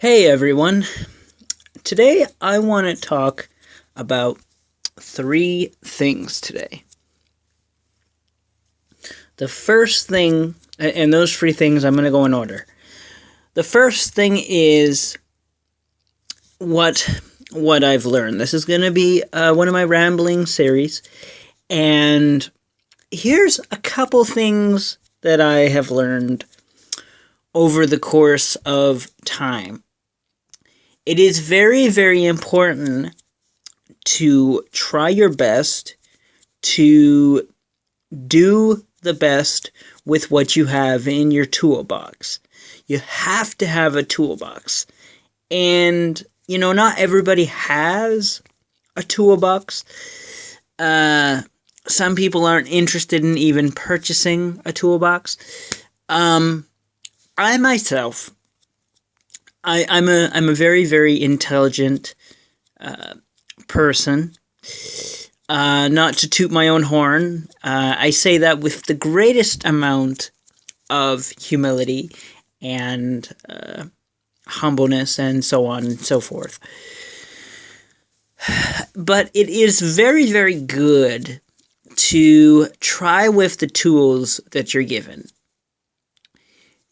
Hey everyone, today I want to talk about three things today. The first thing, and those three things I'm going to go in order. The first thing is what I've learned. This is going to be one of my rambling series, and here's a couple things that I have learned over the course of time. It is very, very important to try your best to do the best with what you have in your toolbox. You have to have a toolbox. And, not everybody has a toolbox. Some people aren't interested in even purchasing a toolbox. I myself, I'm a very, very intelligent person. Not to toot my own horn, I say that with the greatest amount of humility and humbleness and so on and so forth. But it is very, very good to try with the tools that you're given.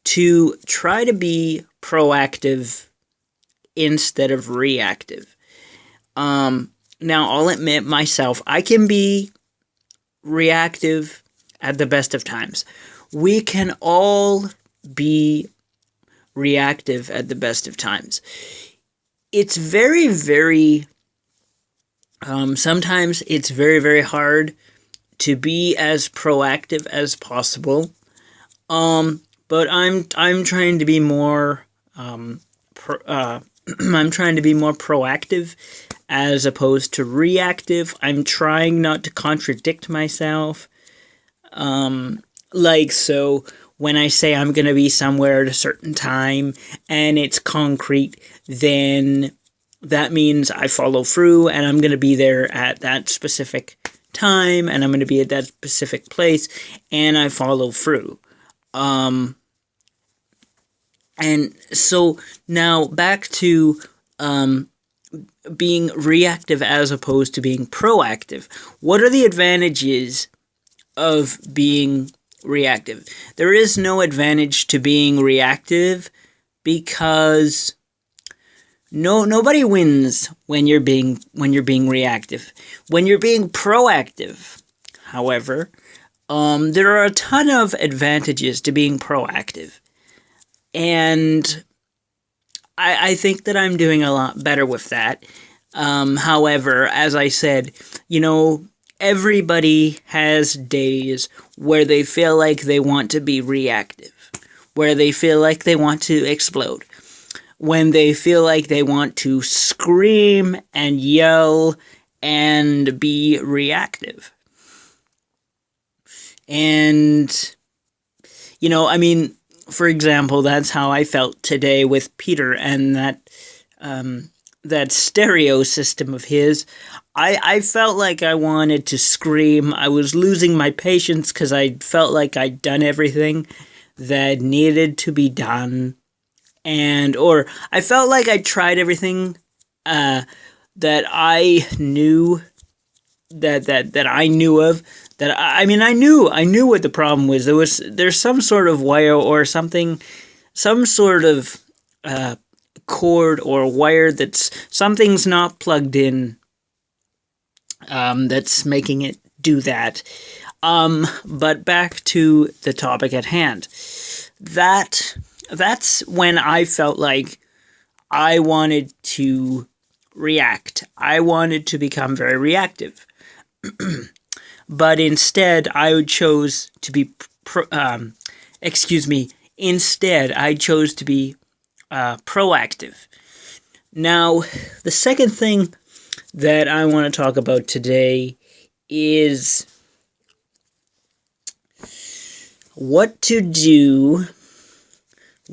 To try to be proactive instead of reactive. Now, I'll admit myself, I can be reactive at the best of times. We can all be reactive at the best of times. It's very, very, sometimes it's very, very hard to be as proactive as possible. But I'm trying to be more I'm trying to be more proactive as opposed to reactive. I'm trying not to contradict myself. So when I say I'm going to be somewhere at a certain time and it's concrete, then that means I follow through and I'm going to be there at that specific time and I'm going to be at that specific place and I follow through. And so now back to being reactive as opposed to being proactive. What are the advantages of being reactive? There is no advantage to being reactive because nobody wins when you're being reactive. When you're being proactive, however, there are a ton of advantages to being proactive. And I think that I'm doing a lot better with that. However, as I said, everybody has days where they feel like they want to be reactive, where they feel like they want to explode, when they feel like they want to scream and yell and be reactive. And, for example, that's how I felt today with Peter and that stereo system of his. I felt like I wanted to scream. I was losing my patience because I felt like I'd done everything that needed to be done. Or I felt like I tried everything that I knew that I knew of. I knew what the problem was. There's some sort of wire or something, some sort of cord or wire something's not plugged in, that's making it do that. But back to the topic at hand. That's when I felt like I wanted to react. I wanted to become very reactive. But instead, I chose to be, instead, I chose to be proactive. Now, the second thing that I want to talk about today is what to do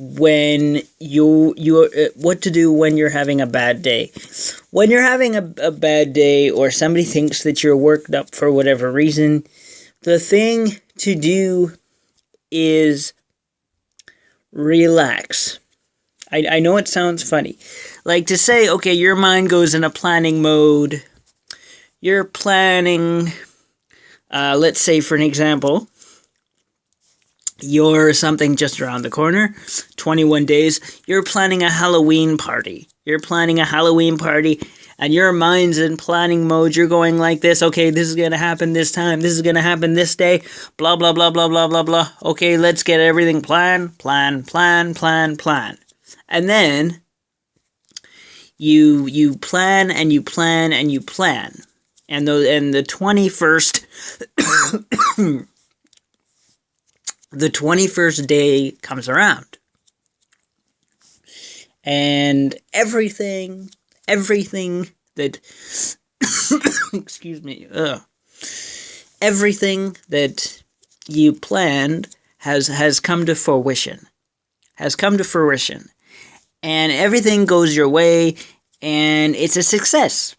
when what to do when you're having a bad day. When you're having a bad day or somebody thinks that you're worked up for whatever reason, the thing to do is relax. I know it sounds funny. Like to say, okay, your mind goes in a planning mode. You're planning, let's say for an example, you're something just around the corner, 21 days, you're planning a Halloween party. You're planning a Halloween party, and your mind's in planning mode. You're going like this, okay, this is going to happen this time, this is going to happen this day, blah, blah, blah, blah, blah, blah, blah. Okay, let's get everything plan. And then you plan and you plan and you plan. And the 21st the 21st day comes around. And everything that excuse me, everything that you planned has come to fruition. And everything goes your way, and it's a success.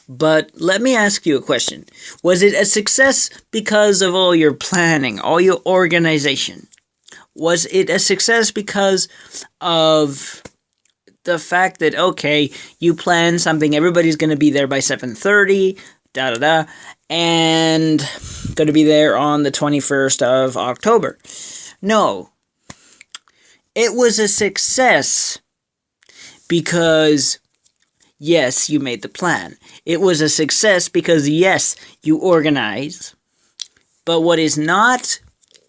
But let me ask you a question. Was it a success because of all your planning, all your organization? Was it a success because of the fact that, okay, you plan something, everybody's going to be there by 7:30, and going to be there on the 21st of October? No. It was a success because, yes, you made the plan. It was a success because, yes, you organize. But what is not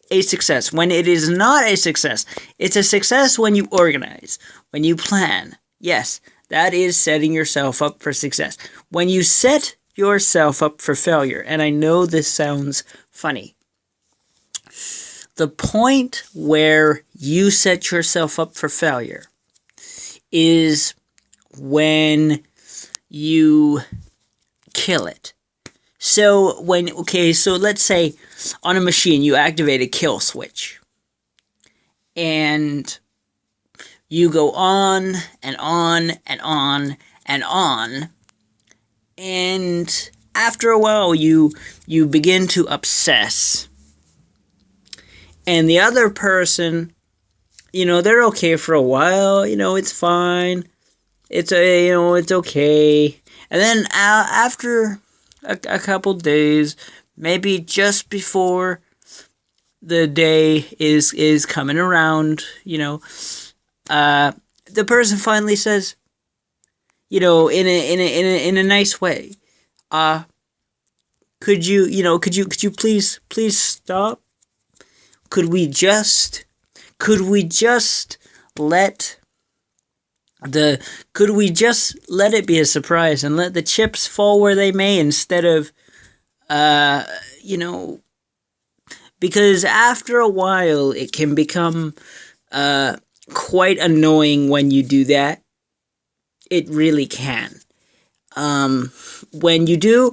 a success, when it is not a success, it's a success when you organize, when you plan. Yes, that is setting yourself up for success. When you set yourself up for failure, and I know this sounds funny, the point where you set yourself up for failure is when you kill it. So so let's say on a machine you activate a kill switch. And you go on and on and on and on. And after a while you begin to obsess. And the other person, they're okay for a while, it's fine. It's okay. And then after a couple days, maybe just before the day is coming around, the person finally says, in a nice way, could you please stop? Could we just let it be a surprise and let the chips fall where they may instead of, because after a while it can become quite annoying when you do that. It really can. When you do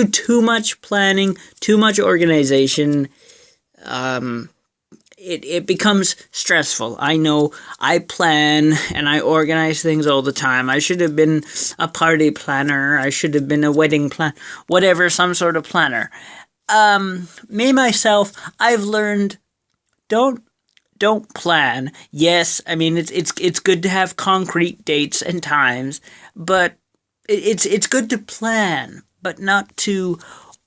too much planning, too much organization, it becomes stressful. I know I plan and I organize things all the time. I should have been a party planner. I should have been a wedding plan, whatever, some sort of planner. Me, myself, I've learned, don't plan. Yes, I mean, it's good to have concrete dates and times, but it's good to plan, but not to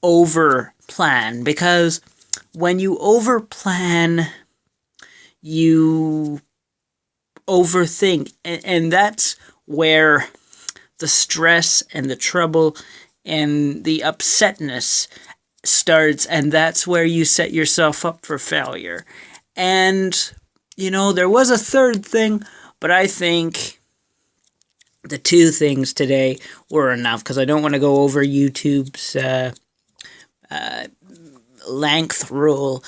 over plan, because when you over plan, you overthink, and that's where the stress and the trouble and the upsetness starts, and that's where you set yourself up for failure. And, there was a third thing, but I think the two things today were enough, because I don't want to go over YouTube's length rule.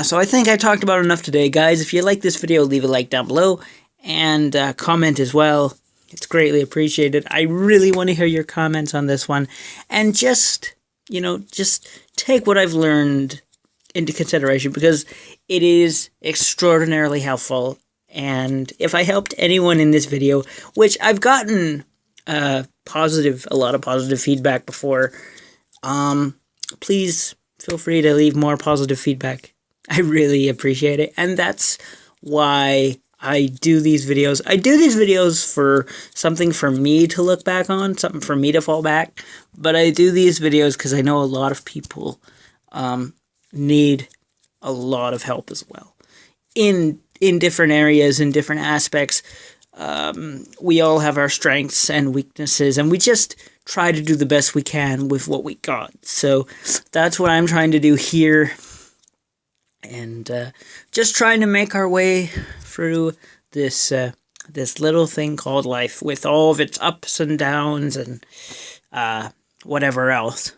So I think I talked about enough today, guys. If you like this video, leave a like down below and comment as well. It's greatly appreciated. I really want to hear your comments on this one, and just take what I've learned into consideration, because it is extraordinarily helpful. And if I helped anyone in this video, which I've gotten a lot of positive feedback before, please feel free to leave more positive feedback. I really appreciate it. And that's why I do these videos. I do these videos for something for me to look back on, something for me to fall back. But I do these videos because I know a lot of people need a lot of help as well. In different areas, in different aspects, we all have our strengths and weaknesses, and we just try to do the best we can with what we got. So that's what I'm trying to do here, and just trying to make our way through this this little thing called life, with all of its ups and downs and whatever else.